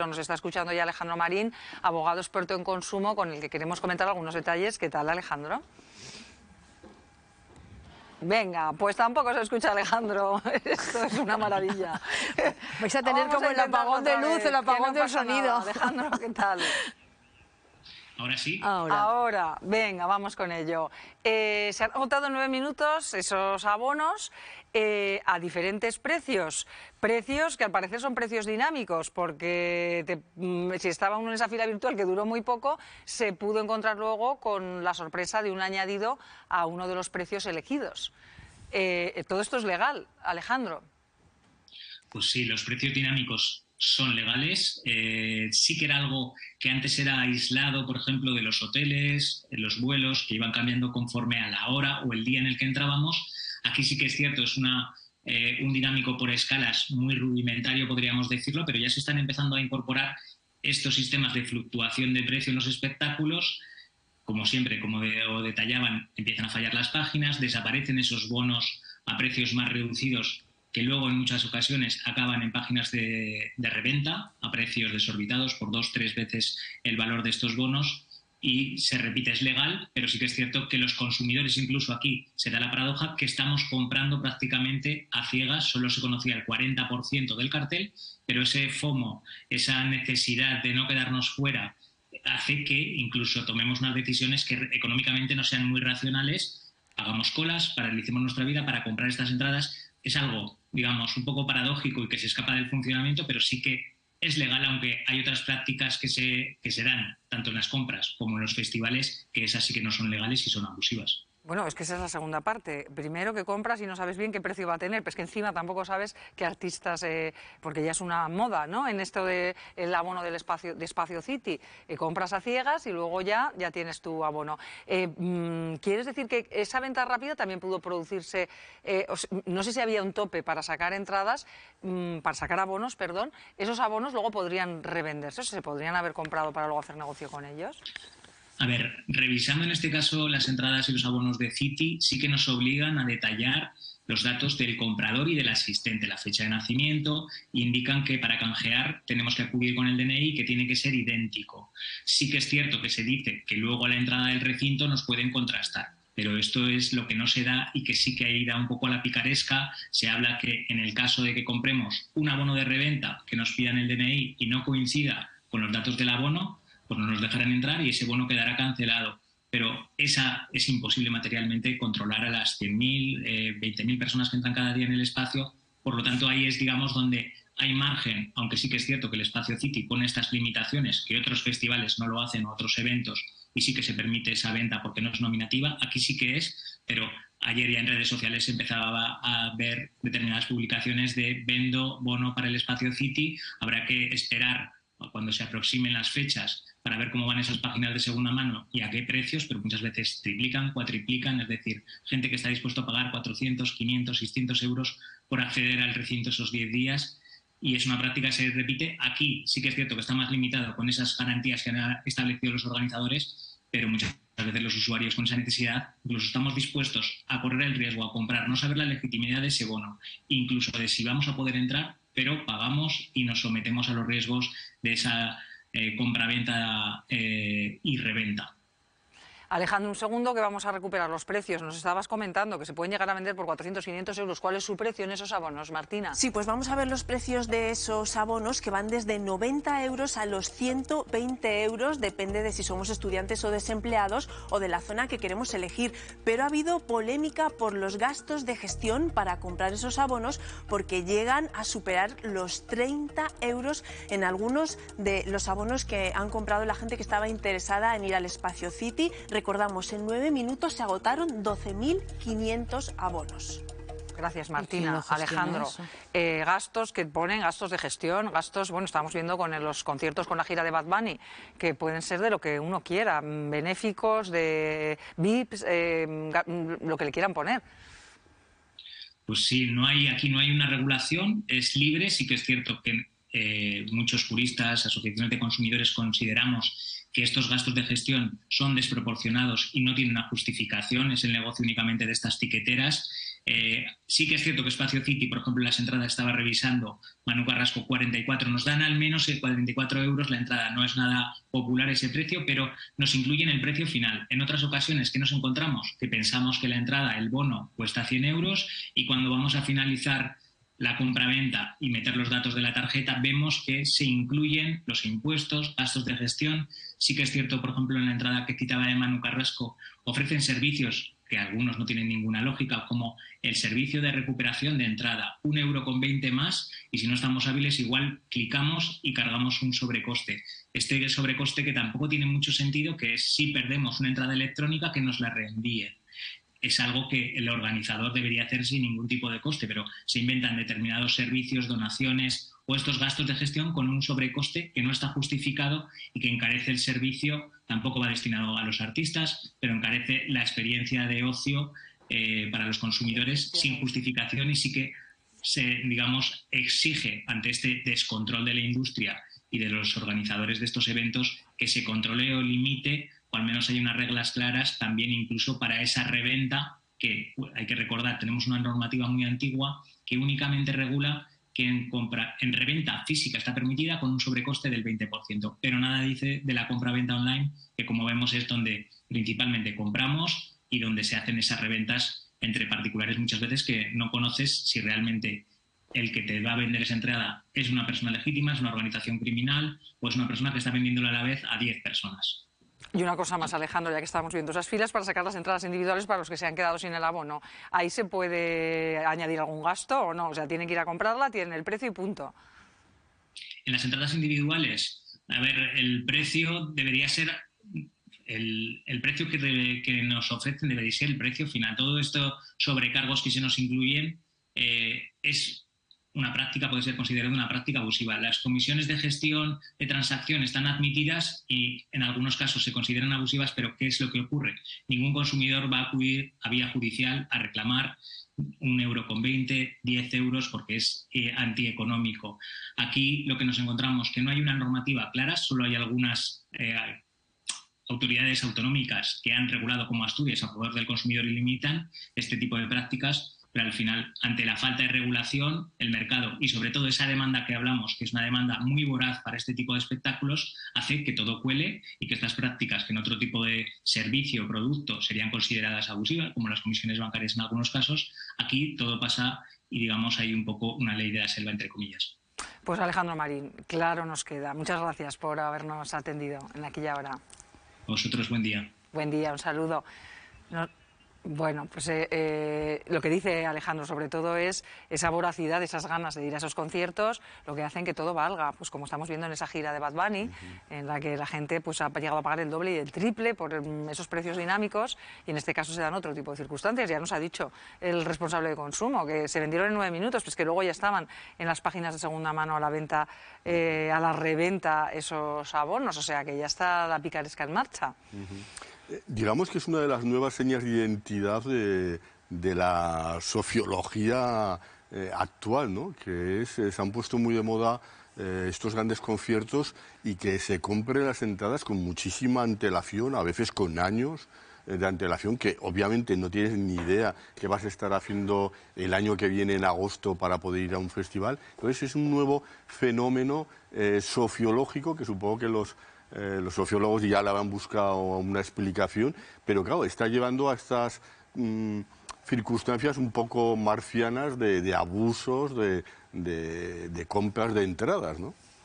Nos está escuchando ya Alejandro Marín, abogado experto en consumo, con el que queremos comentar algunos detalles. ¿Qué tal, Alejandro? Venga, pues tampoco se escucha, Alejandro. Esto es una maravilla. Vais a tener como el apagón de luz, el apagón del sonido. Alejandro, ¿qué tal? ¿Ahora sí? Ahora, venga, vamos con ello. Se han agotado en 9 minutos esos abonos a diferentes precios. Precios que al parecer son precios dinámicos, porque si estaba uno en esa fila virtual que duró muy poco, se pudo encontrar luego con la sorpresa de un añadido a uno de los precios elegidos. ¿Todo esto es legal, Alejandro? Pues sí, los precios dinámicos son legales. Sí que era algo que antes era aislado, por ejemplo, de los hoteles, los vuelos, que iban cambiando conforme a la hora o el día en el que entrábamos. Aquí sí que es cierto, es un dinámico por escalas muy rudimentario, podríamos decirlo, pero ya se están empezando a incorporar estos sistemas de fluctuación de precio en los espectáculos. Como siempre, como detallaban, empiezan a fallar las páginas, desaparecen esos bonos a precios más reducidos que luego en muchas ocasiones acaban en páginas de reventa a precios desorbitados por 2-3 veces el valor de estos bonos, y se repite, es legal, pero sí que es cierto que los consumidores, incluso aquí se da la paradoja que estamos comprando prácticamente a ciegas. Solo se conocía el 40% del cartel, pero ese FOMO, esa necesidad de no quedarnos fuera, hace que incluso tomemos unas decisiones que económicamente no sean muy racionales, hagamos colas, paralicemos nuestra vida para comprar estas entradas. Es algo, digamos, un poco paradójico y que se escapa del funcionamiento, pero sí que es legal, aunque hay otras prácticas que se dan tanto en las compras como en los festivales, que esas sí que no son legales y son abusivas. Bueno, es que esa es la segunda parte. Primero que compras y no sabes bien qué precio va a tener, pero es que encima tampoco sabes qué artistas, porque ya es una moda, ¿no? En esto del abono de Espacio City, compras a ciegas y luego ya tienes tu abono. ¿Quieres decir que esa venta rápida también pudo producirse? No sé si había un tope para sacar entradas, para sacar abonos, perdón. Esos abonos luego podrían revenderse, o sea, se podrían haber comprado para luego hacer negocio con ellos. A ver, revisando en este caso las entradas y los abonos de City, sí que nos obligan a detallar los datos del comprador y del asistente, la fecha de nacimiento, indican que para canjear tenemos que acudir con el DNI, que tiene que ser idéntico. Sí que es cierto que se dice que luego a la entrada del recinto nos pueden contrastar, pero esto es lo que no se da y que sí que ahí da un poco a la picaresca. Se habla que en el caso de que compremos un abono de reventa, que nos pidan el DNI y no coincida con los datos del abono, pues no nos dejarán entrar y ese bono quedará cancelado. Pero es imposible materialmente controlar a las 100.000, 20.000 personas que entran cada día en el espacio. Por lo tanto, ahí es, digamos, donde hay margen, aunque sí que es cierto que el Espacio City pone estas limitaciones, que otros festivales no lo hacen, o otros eventos, y sí que se permite esa venta porque no es nominativa. Aquí sí que es, pero ayer ya en redes sociales se empezaba a ver determinadas publicaciones de vendo bono para el Espacio City. Habrá que esperar cuando se aproximen las fechas para ver cómo van esas páginas de segunda mano y a qué precios, pero muchas veces triplican, cuatriplican, es decir, gente que está dispuesto a pagar 400, 500, 600 euros por acceder al recinto esos 10 días, y es una práctica que se repite. Aquí sí que es cierto que está más limitado con esas garantías que han establecido los organizadores, pero muchas veces los usuarios con esa necesidad incluso estamos dispuestos a correr el riesgo, a comprar, no saber la legitimidad de ese bono, incluso de si vamos a poder entrar, pero pagamos y nos sometemos a los riesgos de esa compraventa y reventa. Alejandro, un segundo que vamos a recuperar los precios. Nos estabas comentando que se pueden llegar a vender por 400, 500 euros. ¿Cuál es su precio en esos abonos, Martina? Sí, pues vamos a ver los precios de esos abonos, que van desde 90 euros a los 120 euros, depende de si somos estudiantes o desempleados o de la zona que queremos elegir. Pero ha habido polémica por los gastos de gestión para comprar esos abonos, porque llegan a superar los 30 euros en algunos de los abonos que han comprado la gente que estaba interesada en ir al Espacio City. Recordamos, en 9 minutos se agotaron 12.500 abonos. Gracias, Martina. Alejandro, gastos que ponen, gastos de gestión, gastos, bueno, estamos viendo con los conciertos con la gira de Bad Bunny, que pueden ser de lo que uno quiera, benéficos, de VIPs, lo que le quieran poner. Pues sí, aquí no hay una regulación, es libre. Sí que es cierto que muchos juristas, asociaciones de consumidores, consideramos que estos gastos de gestión son desproporcionados y no tienen una justificación, es el negocio únicamente de estas tiqueteras. Sí que es cierto que Espacio City, por ejemplo, en las entradas estaba revisando, Manu Carrasco 44, nos dan al menos 44 euros la entrada. No es nada popular ese precio, pero nos incluyen el precio final. En otras ocasiones, ¿qué nos encontramos? Que pensamos que la entrada, el bono, cuesta 100 euros y cuando vamos a finalizar la compraventa y meter los datos de la tarjeta, vemos que se incluyen los impuestos, gastos de gestión. Sí que es cierto, por ejemplo, en la entrada que citaba de Manu Carrasco, ofrecen servicios que algunos no tienen ninguna lógica, como el servicio de recuperación de entrada, 1,20 € más, y si no estamos hábiles igual clicamos y cargamos un sobrecoste. Este sobrecoste que tampoco tiene mucho sentido, que es si perdemos una entrada electrónica que nos la reenvíen. Es algo que el organizador debería hacer sin ningún tipo de coste, pero se inventan determinados servicios, donaciones o estos gastos de gestión con un sobrecoste que no está justificado y que encarece el servicio. Tampoco va destinado a los artistas, pero encarece la experiencia de ocio para los consumidores sin justificación y sí que se, digamos, exige ante este descontrol de la industria y de los organizadores de estos eventos que se controle o limite, o al menos hay unas reglas claras también incluso para esa reventa, que hay que recordar, tenemos una normativa muy antigua que únicamente regula que en reventa física está permitida con un sobrecoste del 20%, pero nada dice de la compra-venta online, que como vemos es donde principalmente compramos y donde se hacen esas reventas entre particulares muchas veces que no conoces si realmente el que te va a vender esa entrada es una persona legítima, es una organización criminal o es una persona que está vendiéndola a la vez a 10 personas. Y una cosa más, Alejandro, ya que estamos viendo esas filas para sacar las entradas individuales para los que se han quedado sin el abono, ¿ahí se puede añadir algún gasto o no? O sea, tienen que ir a comprarla, tienen el precio y punto. En las entradas individuales, a ver, el precio debería ser el precio que nos ofrecen, debería ser el precio final. Todo esto sobrecargos que se nos incluyen es una práctica, puede ser considerada una práctica abusiva. Las comisiones de gestión de transacción están admitidas y en algunos casos se consideran abusivas, pero ¿qué es lo que ocurre? Ningún consumidor va a acudir a vía judicial a reclamar 1,20 €, 10 euros, porque es antieconómico. Aquí lo que nos encontramos que no hay una normativa clara, solo hay algunas autoridades autonómicas que han regulado como Asturias a favor del consumidor y limitan este tipo de prácticas. Pero al final, ante la falta de regulación, el mercado y sobre todo esa demanda que hablamos, que es una demanda muy voraz para este tipo de espectáculos, hace que todo cuele y que estas prácticas que en otro tipo de servicio o producto serían consideradas abusivas, como las comisiones bancarias en algunos casos, aquí todo pasa y digamos hay un poco una ley de la selva entre comillas. Pues Alejandro Marín, claro nos queda. Muchas gracias por habernos atendido en aquella hora. A vosotros, buen día. Buen día, un saludo. Bueno, pues lo que dice Alejandro sobre todo es esa voracidad, esas ganas de ir a esos conciertos, lo que hacen que todo valga, pues como estamos viendo en esa gira de Bad Bunny, en la que la gente pues ha llegado a pagar el doble y el triple por esos precios dinámicos y en este caso se dan otro tipo de circunstancias. Ya nos ha dicho el responsable de consumo que se vendieron en 9 minutos, pues que luego ya estaban en las páginas de segunda mano a la venta, a la reventa esos abonos, o sea que ya está la picaresca en marcha. Digamos que es una de las nuevas señas de identidad de la sociología actual, ¿no? Que se han puesto muy de moda estos grandes conciertos y que se compren las entradas con muchísima antelación, a veces con años de antelación, que obviamente no tienes ni idea qué vas a estar haciendo el año que viene en agosto para poder ir a un festival. Entonces es un nuevo fenómeno sociológico que supongo que los sociólogos ya le han buscado una explicación, pero claro, está llevando a estas circunstancias un poco marcianas de abusos, de compras de entradas, ¿no?